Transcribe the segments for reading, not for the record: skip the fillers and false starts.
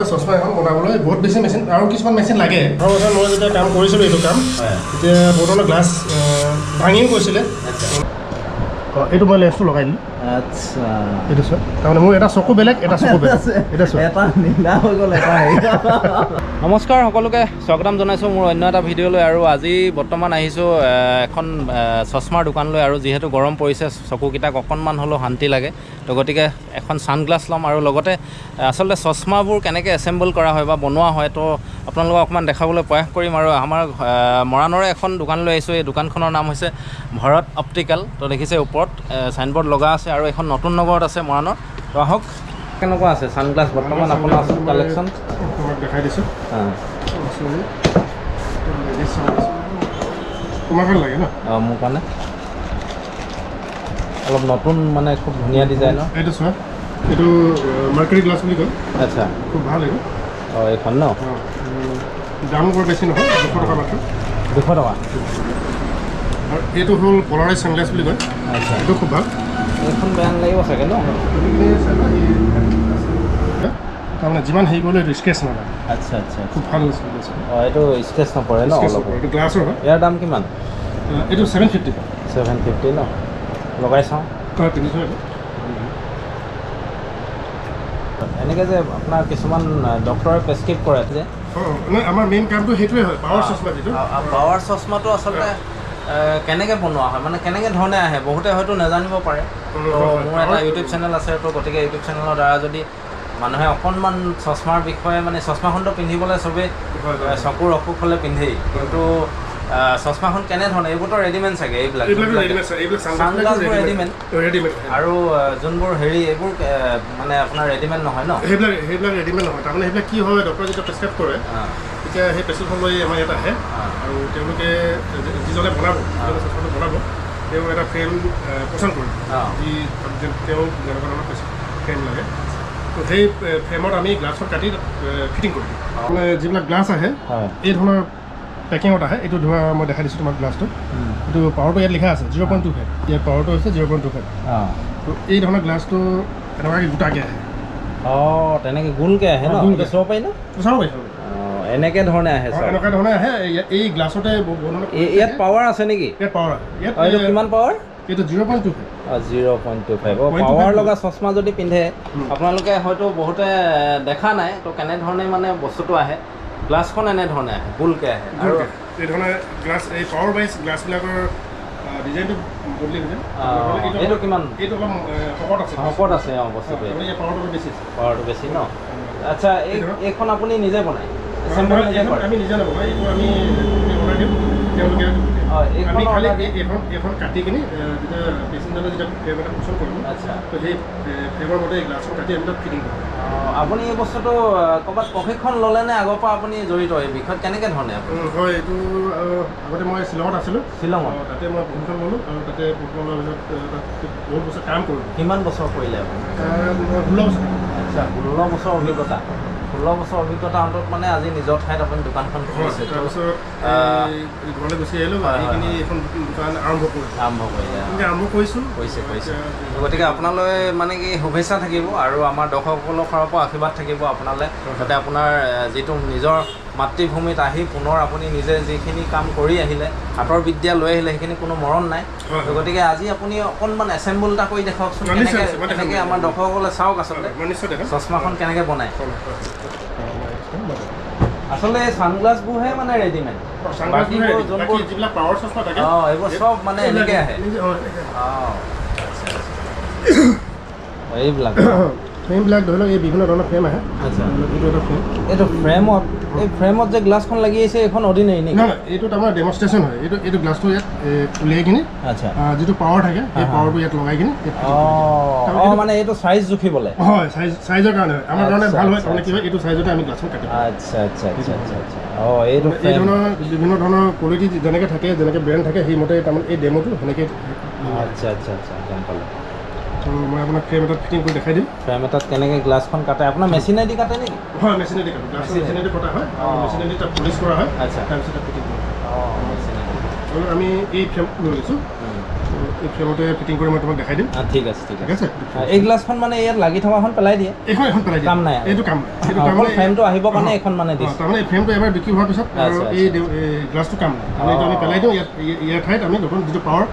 চশমা এখন বনাবলৈ বহুত বেছি মেচিন আৰু কিছুমান মেচিন লাগে। প্ৰথম মই যেতিয়া কাম কৰিছিলোঁ এইটো কাম তেতিয়া বৰ্তমান গ্লাছ ভাঙিও গৈছিলে। এইটো মই লেন্সটো লগাই দিলোঁ। আচ্ছা, এইটো চোৱা, তাৰমানে মোৰ এটা চকু বেলেগ, এটা চকু বেলেগ, এটা চোৱা, এটা নীলা হৈ গ'ল, এটা নমস্কাৰ সকলোকে স্বাগতম জনাইছোঁ মোৰ অন্য এটা ভিডিঅ'লৈ। আৰু আজি বৰ্তমান আহিছোঁ এখন চশমাৰ দোকানলৈ। আৰু যিহেতু গৰম পৰিছে, চকুকেইটাক অকণমান হ'লেও শান্তি লাগে, তো গতিকে এখন ছানগ্লাছ ল'ম আৰু লগতে আচলতে চশমাবোৰ কেনেকৈ এছেম্বল কৰা হয় বা বনোৱা হয় তো আপোনালোকক অকণমান দেখাবলৈ প্ৰয়াস কৰিম। আৰু আমাৰ মৰাণৰে এখন দোকানলৈ আহিছোঁ। এই দোকানখনৰ নাম হৈছে ভাৰত অপটিকেল। তো দেখিছে ওপৰত চাইনবোৰ্ড লগা আছে আৰু এখন নতুন নগৰত আছে মৰাণৰ। তো আহক, কেনেকুৱা আছে ছানগ্লাছ বৰ্তমান আপোনাৰ ওচৰত কালেকশ্যন দেখাই দিছোঁ। তোমাৰ ভাল লাগে ন? অঁ, মোৰ কাৰণে অলপ নতুন, মানে খুব ধুনীয়া ডিজাইনৰ। এইটো চোৱা, এইটো মাৰ্কাৰী গ্লাছ বুলি কয়। আচ্ছা, খুব ভাল এইটো। অঁ, এইখন ন? দাম বৰ বেছি নহয়, 200 টকা মাত্ৰ। 200 টকা। আৰু এইটো হ'ল পলাৰাইজ ছানগ্লাছ বুলি কয়। আচ্ছা, এইটো খুব ভাল। এইখন বেয়া নালাগিব চাগে ন? তাৰমানে যিমান হেৰি কৰিলে এইটো স্কেচ নালাগে। আচ্ছা আচ্ছা, খুব ভাল। অঁ, এইটো স্কেচ নপৰে ন? এইটো গ্লাছৰ হয়। ইয়াৰ দাম কিমান? এইটো 750। 750 ন? লগাই চাওঁ। 300। এনেকৈ যে আপোনাৰ কিছুমান ডক্টৰে প্ৰেছক্ৰাইব কৰে যে, নাই, আমাৰ মেইন কামটো সেইটোৱে হয়, পাৱাৰ চশমা যিটো। পাৱাৰ চশমাটো আচলতে কেনেকৈ বনোৱা হয়, মানে কেনেকৈ ধৰণে আহে, বহুতে হয়তো নাজানিব পাৰে। তো মোৰ এটা ইউটিউব চেনেল আছে, তো গতিকে ইউটিউব চেনেলৰ দ্বাৰা যদি মানুহে অকণমান চশমাৰ বিষয়ে, মানে চশমাখনটো পিন্ধিবলৈ চবেই চকুৰ অসুখ হ'লে পিন্ধেই, কিন্তু চশমাখন কেনেধৰণে, এইবোৰতো ৰেডিমেড চাগে, এইবিলাক ছানগ্লাছবোৰ ৰেডিমেড, আৰু যোনবোৰ হেৰি এইবোৰ মানে আপোনাৰ ৰেডিমেড নহয় ন? সেইবিলাক ৰেডিমেড নহয়। তাৰমানে সেইবিলাক কি হয়, ডক্টৰে যেতিয়া প্ৰেছক্ৰাইব কৰে তেতিয়া সেই পেচেণ্টখন লৈ আমাৰ ইয়াত আহে আৰু তেওঁলোকে যিজনে বনাব, চশমাটো বনাব, তেওঁ এটা ফ্ৰেম পচন্দ কৰিব, যি তেওঁ যেনেকুৱা ধৰণৰ ফ্ৰেম লাগে। তো সেই ফ্ৰেমত আমি গ্লাছত কাটি ফিটিং কৰি দিওঁ। মানে যিবিলাক গ্লাছ আহে এই ধৰণৰ পেকিঙত আহে। এইটো ধৰা মই দেখাই দিছোঁ তোমাক গ্লাছটো। এইটো পাৱাৰটো ইয়াত লিখা আছে 0.25। ইয়াত পাৱাৰটো হৈছে 0.25। তো এই ধৰণৰ গ্লাছটো এনেকুৱাকৈ গোটাকৈ আহে। অঁ, তেনেকৈ গোলকৈ আহে ন? চাব পাৰি ন? চাব পাৰি। এনেকৈ ধৰণে আহে, এনেকুৱা ধৰণে আহে। এই গ্লাছতে ইয়াত পাৱাৰ আছে নেকি? ইয়াত পাৱাৰ, এইটো কিমান পাৱাৰ? এইটো 0.25। 0.25। পাৱাৰ লগা চশমা যদি পিন্ধে, আপোনালোকে হয়তো বহুতে দেখা নাই, তো কেনেধৰণে মানে বস্তুটো আহে। গ্লাছখন এনেধৰণে আহে, গোলকৈ আহে। আৰু এই ধৰণে গ্লাছ, এই পাৱাৰ ৱাইজ গ্লাছবিলাকৰ ডিজাইনটো বদলি হৈ যায়। এইটো কিমান? এইটো অলপ শকত আছে। শকত আছে, অঁ, বস্তুটো পাৱাৰটো বেছি। পাৱাৰটো বেছি ন? আচ্ছা, এইখন আপুনি নিজে বনায়? আমি নিজে নবনাওঁ, এইটো আমি বনাই দিওঁ, তেওঁলোকে আমি খালি এইখন কাটি কিনি যেতিয়া পেচেণ্টজনে যেতিয়া ফ্ৰেম এটা পচন্দ কৰিব, আচ্ছা, তো সেই ফ্ৰেমৰ মতে গ্লাছখন কাটি আমি তাত ফিটিং কৰোঁ। আপুনি এই বস্তুটো ক'ৰবাত প্ৰশিক্ষণ ল'লে নে আগৰ পৰা আপুনি জড়িত এই বিষয়ত? কেনেকৈ ধৰণে? হয়, এইটো আগতে মই শ্বিলঙত আছিলোঁ। শ্বিলঙত? তাতে মই প্ৰশিক্ষণ ল'লোঁ আৰু তাতে প্ৰশিক্ষণ লোৱাৰ পিছত তাত বহুত বছৰ কাম কৰিলোঁ। কিমান বছৰ কৰিলে আপুনি? 16 বছৰ। আচ্ছা, 16 বছৰ অভিজ্ঞতা। 16 বছৰ অভিজ্ঞতা অন্তত মানে আজি নিজৰ ঠাইত আপুনি দোকানখন খুলিছে। তাৰপিছত ঘৰলৈ গুচি আহিলোঁ, এইখিনি এখন দোকান আৰম্ভ কৰিছোঁ। গতিকে আপোনালৈ মানে কি শুভেচ্ছা থাকিব আৰু আমাৰ দৰ্শকসকলৰ ফালৰ পৰা আশীৰ্বাদ থাকিব আপোনালৈ, যাতে আপোনাৰ যিটো নিজৰ মাতৃভূমিত আহি পুনৰ আপুনি নিজে যিখিনি কাম কৰি আহিলে, হাতৰ বিদ্যা লৈ আহিলে, সেইখিনি কোনো মৰণ নাই। গতিকে আজি আপুনি অকণমান এছেম্বল এটা কৰি দেখাওকচোন, কেনেকৈ আমাৰ দৰ্শকসকলে চাওক আচলতে চশমাখন কেনেকৈ বনায়। আচলতে এই ছানগ্লাছবোৰহে মানে ৰেডিমেড, যিবিলাক পাৱাৰ চশমা থাকে এইবোৰ চব মানে এনেকৈ আহে। এইবিলাক ফ্ৰেমবিলাক ধৰি লওক, এই বিভিন্ন ধৰণৰ ফ্ৰেম আহে। আচ্ছা, এইটো এটা ফ্ৰেম। এইটো ফ্ৰেমত, এই ফ্ৰেমত যে গ্লাছখন লাগি আহিছে, এইখন অৰ্ডিনেৰী নেকি? নহয়, এইটোত আমাৰ ডেমনষ্ট্ৰেশ্যন হয়। এইটো গ্লাছটো ইয়াত উলিয়াই কিনি, আচ্ছা, যিটো যিটো পাৱাৰ থাকে সেই পাৱাৰটো ইয়াত লগাই কিনি, মানে এইটো চাইজ জুখিবলৈ হয়, চাইজৰ কাৰণে হয়। আমাৰ কাৰণে ভাল হয়, তাৰমানে কি হয়, এইটো চাইজতে আমি গ্লাছখন কাটিম। আচ্ছা আচ্ছা আচ্ছা আচ্ছা আচ্ছা। এইটো এই ধৰণৰ বিভিন্ন ধৰণৰ কোৱালিটি যেনেকৈ থাকে, যেনেকৈ ব্ৰেণ্ড থাকে, সেইমতে তাৰমানে এই ডেমোটো সেনেকৈ। আচ্ছা আচ্ছা আচ্ছা, গম পালোঁ। তো মই আপোনাক ফ্ৰেম এটাত ফিটিং কৰি দেখাই দিম। ফ্ৰেম এটাত কেনেকৈ গ্লাছখন কাটে? আপোনাৰ মেচিনেদি কাটে নেকি? হয়, মেচিনেদি কাটে। গ্লাছখন মেচিনেদি কটা হয়, মেচিনেদি তাত পলিচ কৰা হয়। আচ্ছা, তাৰপিছত তাত ফিটিং কৰা হয়। মেচিনেদি। আমি এই ফ্ৰেম লৈ লৈছোঁ। এই ফ্ৰেমতে ফিটিং কৰি মই তোমাক দেখাই দিম। ঠিক আছে ঠিক আছে। এই গ্লাছখন মানে ইয়াত লাগি থকাখন পেলাই দিয়ে? এখন পেলাই দিয়ে, কাম নাই, এইটো কাম নাই। এইটো কাম নাই, ফ্ৰেমটো আহিবৰ কাৰণে এখন মানে দিছে। তাৰমানে এই ফ্ৰেমটো এবাৰ বিক্ৰী হোৱাৰ পিছত আৰু এই গ্লাছটো কাম নাই, আমি এইটো আমি পেলাই দিওঁ। ইয়াৰ ঠাইত আমি নতুন যিটো পাৱাৰ,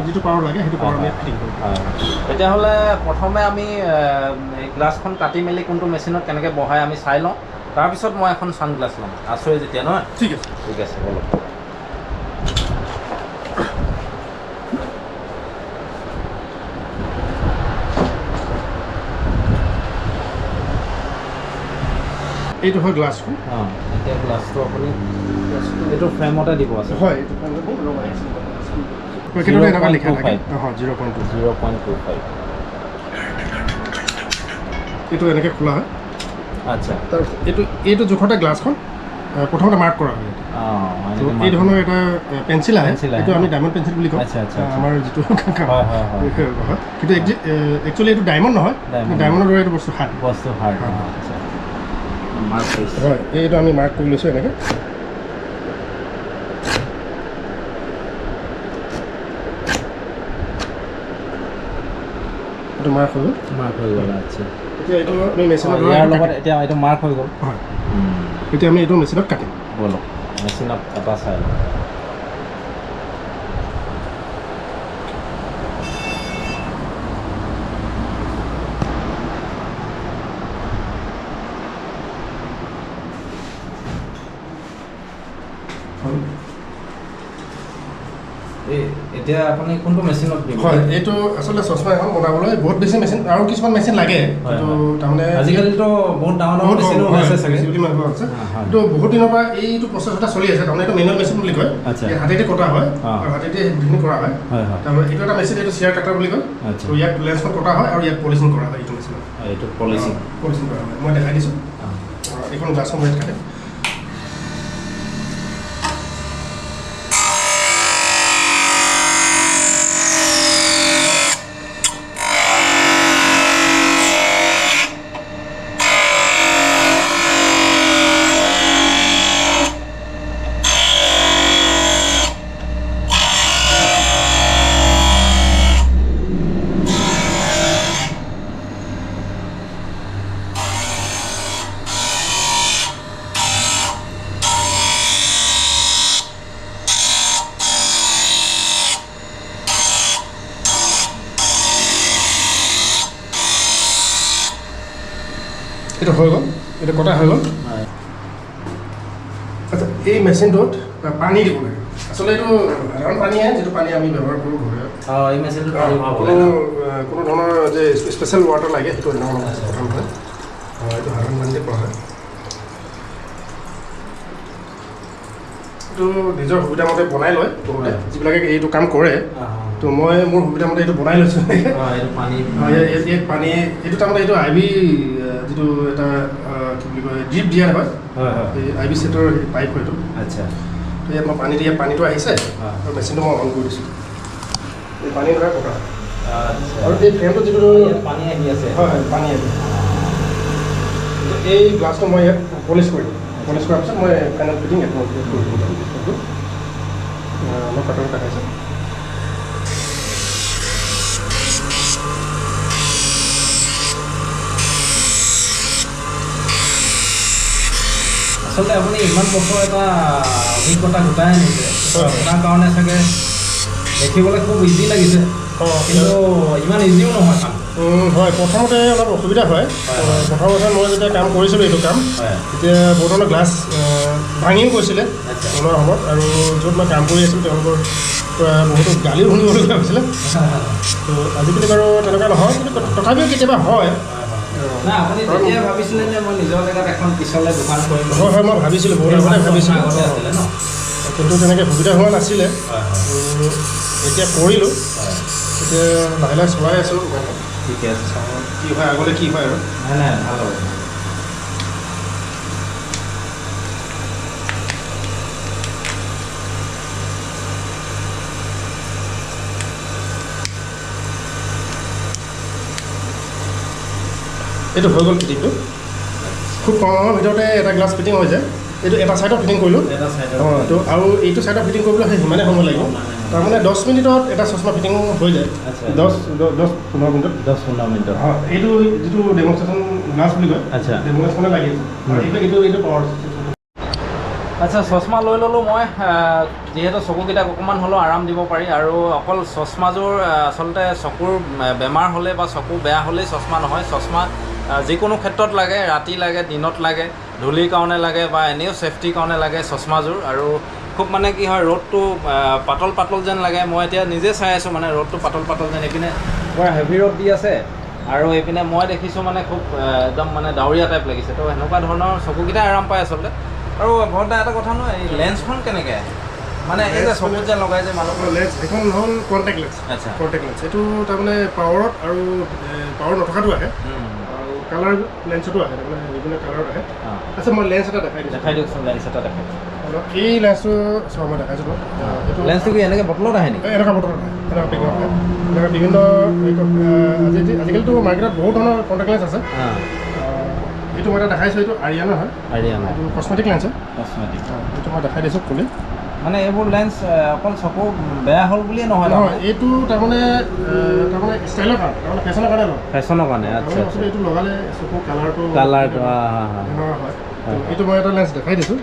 যিটো পাৱাৰ লাগে সেইটো পাৱাৰ আমি ফিটিং কৰোঁ। তেতিয়াহ'লে প্ৰথমে আমি গ্লাছখন কাটি মেলি কোনটো মেচিনত কেনেকৈ বহাই আমি চাই লওঁ, তাৰপিছত মই এখন ছানগ্লাছ ল'ম। আছোৱে যেতিয়া নহয়? ঠিক আছে ঠিক আছে, ব'লক। এইটো হয় গ্লাছটো। এতিয়া গ্লাছটো আপুনি এইটো ফ্ৰেমতে দিব আছে? হয়, এইটো ফ্ৰেমতে এনেকুৱা লিখা থাকে 0.25। এইটো এনেকৈ খোলা হয়। আচ্ছা, তাৰ এইটো জোখতে গ্লাছখন প্ৰথমতে মাৰ্ক কৰা হয়। এই ধৰণৰ এটা পেঞ্চিল আহে, এইটো আমি ডায়মণ্ড পেঞ্চিল বুলি কওঁ। আমাৰ যিটো কিন্তু একচুৱেলি এইটো ডায়মণ্ড নহয়, ডায়মণ্ডৰ দৰে এইটো বস্তু হাৰ্ড। হয়, এইটো আমি মাৰ্ক কৰি লৈছোঁ এনেকৈ। এইটো মাৰ্ক হৈ গ'ল। আচ্ছা, এতিয়া এইটো আমি মেচিনত ইয়াৰ লগত এতিয়া এইটো মাৰ্ক হৈ গ'ল। হয়, এতিয়া আমি এইটো মেচিনত কাটিম। ব'লক মেচিনত কটা চাই লওঁ। এতিয়া আপুনি কোনটো মেচিনত দিব? হয়, এইটো আচলতে চশমা এখন বনাবলৈ বহুত বেছি মেচিন আৰু কিছুমান মেচিন লাগে। এইটো তাৰমানে আজিকালিতো বহুত ডাঙৰ মেচিনো হৈছে চাগে, কিন্তু বহুত দিনৰ পৰা এইটো প্ৰচেছ এটা চলি আছে। তাৰমানে এইটো মেনুৱেল মেচিন বুলি কয়, হাতেদি কটা হয় আৰু হাতেদি সেইখিনি কৰা হয়। তাৰমানে এইটো এটা মেচিন, এইটো চিয়াৰ কাটাৰ বুলি কয়। ত' ইয়াত লেন্সখন কটা হয় আৰু ইয়াত পলিচিং কৰা হয়। এইটো মেচিনত এইটো পলিচিং কৰা হয়। মই দেখাই দিছোঁ। এইখন গ্লাছখন ইয়াত কাটে। এইটো হৈ গ'ল, এইটো কটা হৈ গ'ল। আচ্ছা, এই মেচিনটোত পানী দিব লাগে। আচলতে এইটো সাধাৰণ পানী আহে, যিটো পানী আমি ব্যৱহাৰ কৰোঁ ঘৰত। এই মেচিনটোত কোনো ধৰণৰ যে স্পেচিয়েল ৱাটাৰ লাগে সেইটো কথা নহয়। এইটো সাধাৰণ পানীতে কৰা হয়। এইটো নিজৰ সুবিধামতে বনাই লয় বহুতে, যিবিলাকে এইটো কাম কৰে। তো মই মোৰ সুবিধামতে এইটো বনাই লৈছোঁ। পানী এইটো তাৰমানে এইটো আই বি যিটো এটা কি বুলি কয় ড্ৰিপ দিয়া হয়, এই আই বি ছেটৰ পাইপ হয়তো। আচ্ছা, তো ইয়াত মই পানী দি, ইয়াত পানীটো আহিছে আৰু মেচিনটো মই অন কৰি দিছোঁ। এই পানী ধৰা কটা আৰু এই ফ্ৰেমটো যিটো পানী আহি আছে, হয় হয় পানী আহি আছে। এই গ্লাছটো মই ইয়াত পলিচ কৰিম। পলিচ কৰাৰ পিছত মই ফাইনেল ফিটিং মই কাটাৰ দেখাইছোঁ। আচলতে আপুনি ইমান বছৰ এটা অভিজ্ঞতা গোটাই আনিছে, আপোনাৰ কাৰণে চাগে দেখিবলৈ খুব ইজি লাগিছে, কিন্তু ইমান ইজিও নহয় কাম। হয়, প্ৰথমতে অলপ অসুবিধা হয়। প্ৰথমতে মই যেতিয়া কাম কৰিছিলোঁ এইটো কাম, তেতিয়া বহুত ধৰণৰ গ্লাছ ভাঙিও গৈছিলে বনোৱাৰ সময়ত, আৰু য'ত মই কাম কৰি আছিলোঁ তেওঁলোকৰ পৰা বহুতো গালিও শুনিবলগীয়া হৈছিলে। তো আজিকালি বাৰু তেনেকুৱা নহয়, কিন্তু তথাপিও কেতিয়াবা হয়। আপুনি তেতিয়া ভাবিছিলে যে মই নিজৰ জেগাত এখন পিছলৈ দোকান কৰিম? হয় হয়, মই ভাবিছিলোঁ, বহুত আগতে ভাবিছিলোঁ, কিন্তু তেনেকৈ সুবিধা হোৱা নাছিলে। এতিয়া কৰিলোঁ, এতিয়া লাহে লাহে চলাই আছোঁ। ঠিকে আছে, কি হয় আগলৈ কি হয় আৰু। নাই নাই, ভাল হ'ব। এইটো হৈ গ'ল ফিটিংটো, খুব কম সময়ৰ ভিতৰতে এটা গ্লাছ ফিটিং হৈ যায়। এইটো এটা ছাইডত ফিটিং কৰিলোঁ। অঁ, তো আৰু এইটো ছাইডত ফিটিং কৰিবলৈ সেই সিমানে সময় লাগিব। তাৰমানে 10 মিনিটত এটা চশমা ফিটিং হৈ যায়। আচ্ছা 10-15 মিনিটত 10-15 মিনিটত এইটো যিটো ডেমনষ্ট্ৰেশ্যন গ্লাছ বুলি কয় আচ্ছা ডেমনষ্ট্ৰেশ্যনে লাগি আছে এইটো পাৱাৰ। আচ্ছা চশমা লৈ ল'লোঁ মই যিহেতু চকুকেইটাক অকণমান হ'লেও আৰাম দিব পাৰি আৰু অকল চশমাযোৰ আচলতে চকুৰ বেমাৰ হ'লে বা চকু বেয়া হ'লেই চশমা নহয় চশমা যিকোনো ক্ষেত্ৰত লাগে ৰাতি লাগে দিনত লাগে ধূলিৰ কাৰণে লাগে বা এনেও ছেফটিৰ কাৰণে লাগে চশমাযোৰ আৰু খুব মানে কি হয় ৰ'দটো পাতল পাতল যেন লাগে মই এতিয়া নিজে চাই আছোঁ মানে ৰ'দটো পাতল পাতল যেন এইপিনে পূৰা হেভি ৰ'দ দি আছে আৰু এইপিনে মই দেখিছোঁ মানে খুব একদম মানে ডাৱৰীয়া টাইপ লাগিছে তো সেনেকুৱা ধৰণৰ চকুকেইটাই আৰাম পায় আচলতে আৰু ঘৰতে এটা কথা নহয় এই লেন্সখন কেনেকৈ মানে এই যে চকুত যে লগাই যে মানুহৰ লেন্স এখন হ'ল কণ্টেক্ট লেন্স। আচ্ছা কণ্টেক্ট লেন্স এইটো তাৰমানে পাৱাৰত আৰু পাৱাৰ নথকাটো আহে আৰু কালাৰ লেন্সতো আহে তাৰমানে বিভিন্ন কালাৰত আহে। আচ্ছা মই লেন্স এটা দেখাই দিয়কচোন লেন্স এটা দেখাই এই লেন্সটো চোৱা মই দেখাইছোঁ এইটো লেন্সটো কি এনেকৈ বটলত আহে নেকি এনেকুৱা বটলত আহে এনেকুৱা পেকিঙত আহে এনেকুৱা বিভিন্ন আজিকালিতো মাৰ্কেটত বহুত ধৰণৰ কণ্টেক্ট লেন্স আছে। এইটো মই এটা দেখাইছোঁ এইটো আৰিয়ানা হয় এইটো কচমেটিক লেন্স হয় কচমেটিক এইটো মই দেখাই দিছোঁ খুলি মানে এইবোৰ লেন্স অকল চকু বেয়া হ'ল বুলিয়ে নহয় এইটো তাৰমানে ষ্টাইলৰ কাৰণে তাৰমানে ফেশ্বনৰ কাৰণে নহয় ফেশ্বনৰ কাৰণে আচ্ছা এইটো লগালে চকু কালাৰটো এনেকুৱা হয় এইটো মই এটা লেন্স দেখাই দিছোঁ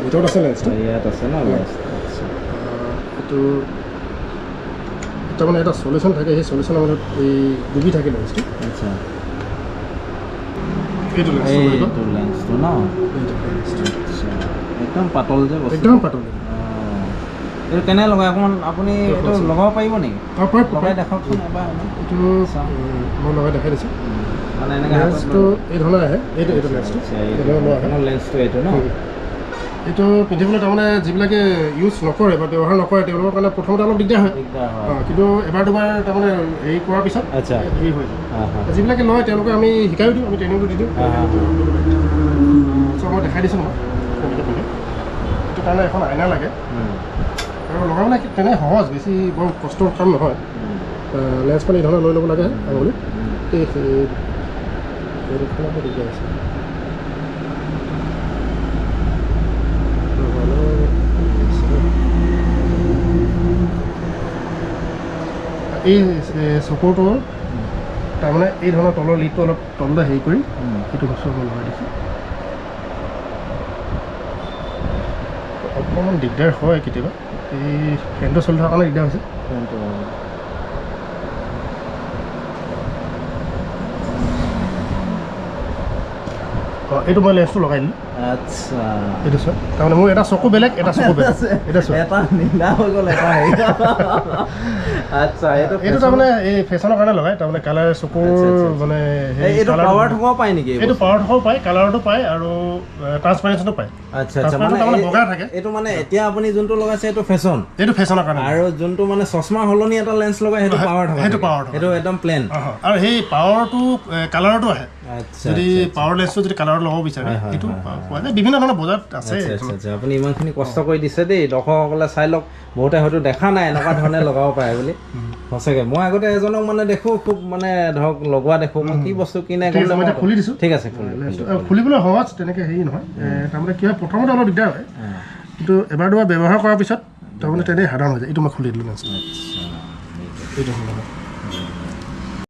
ভিতৰত আছে লেন্সটো ইয়াত আছে ন এইটো তাৰমানে এটা চলিউশ্যন থাকে সেই চলিউশ্যনৰ মাজত এই ডুবি থাকে লেন্সটো আচ্ছা এইটো লেন্সটো ন একদম পাতল যে একদম পাতল এইটো কেনে লগাই অকণমান আপুনি এইটো লগাব পাৰিব নেকি লগাই দেখাওকচোন এবাৰ এইটো মই লগাই দেখাই দিছোঁ মানে এনেকৈ লেন্সটো এই ধৰণৰ আহে এইটো লেন্সটো এইটো ন এইটো পিন্ধিবলৈ তাৰমানে যিবিলাকে ইউজ নকৰে বা ব্যৱহাৰ নকৰে তেওঁলোকৰ কাৰণে প্ৰথমতে অলপ দিগদাৰ হয় কিন্তু এবাৰ দুবাৰ তাৰমানে হেৰি কৰাৰ পিছত হেৰি হৈ যায় যিবিলাকে লয় তেওঁলোকে আমি শিকাইও দিওঁ আমি ট্ৰেইনিংটো দি দিওঁ চ' মই দেখাই দিছোঁ মই এইটো কাৰণে এখন আইনা লাগে আৰু লগাবলৈ তেনে সহজ বেছি বৰ কষ্টৰ কাম নহয় লেন্সখন এই ধৰণৰ লৈ ল'ব লাগে আঙুলি এইখনতো দিগদাৰ আছে এই চকুৰটো তাৰমানে এই ধৰণৰ তলৰ লিডটো অলপ তললৈ হেৰি কৰি সেইটো বস্তু মই লগাই দিছোঁ অকণমান দিগদাৰ হয় কেতিয়াবা এই ফেনটো চলি থকাৰ কাৰণে দিগদাৰ হৈছে এইটো মই লেন্সটো লগাই দিলোঁ আচ্ছা এইটো চোৱা তাৰমানে মোৰ এটা চকু বেলেগ এটা চকু বেলেগ এটা চোৱা এটা নীলা হৈ গ'ল এটা আচ্ছা এইটো তাৰমানে এই ফেশ্বনৰ কাৰণে লগাই তাৰমানে কালাৰ চকুৰ মানে এইটো পাৱাৰ থকাও পায় নেকি এইটো পাৱাৰ থকাও পায় কালাৰটো পায় আৰু ট্ৰান্সপাৰেঞ্চটো পায় আচ্ছা আচ্ছা মানে বগা থাকে এইটো মানে এতিয়া আপুনি যোনটো লগাইছে এইটো ফেশ্বনৰ কাৰণে আৰু যোনটো মানে চশমা হলনি এটা লেন্স লগাই সেইটো পাৱাৰ থকা সেইটো একদম প্লেন আৰু সেই পাৱাৰটো কালাৰটো আহে যদি পাৱাৰ লেন্সটো যদি কালাৰত লগাব বিচাৰে সেইটো পোৱা যায় বিভিন্ন ধৰণৰ বজাৰত আছে আপুনি ইমানখিনি কষ্ট কৰি দিছে দেই দৰ্শকসকলে চাই লওক বহুতে হয়তো দেখা নাই এনেকুৱা ধৰণে লগাব পাৰে বুলি সঁচাকৈ মই আগতে এজনক মানে দেখোঁ খুব মানে ধৰক লগোৱা দেখোঁ মই কি বস্তু কিনে খুলি দিছোঁ ঠিক আছে খুলিবলৈ সহজ তেনেকৈ হেৰি নহয় তাৰমানে কি হয় প্ৰথমতে অলপ দিগদাৰ হয় কিন্তু এবাৰ দুবাৰ ব্যৱহাৰ কৰাৰ পিছত তাৰমানে তেনেই সাধাৰণ হৈ যায় এইটো মই খুলি দিলোঁ এইটো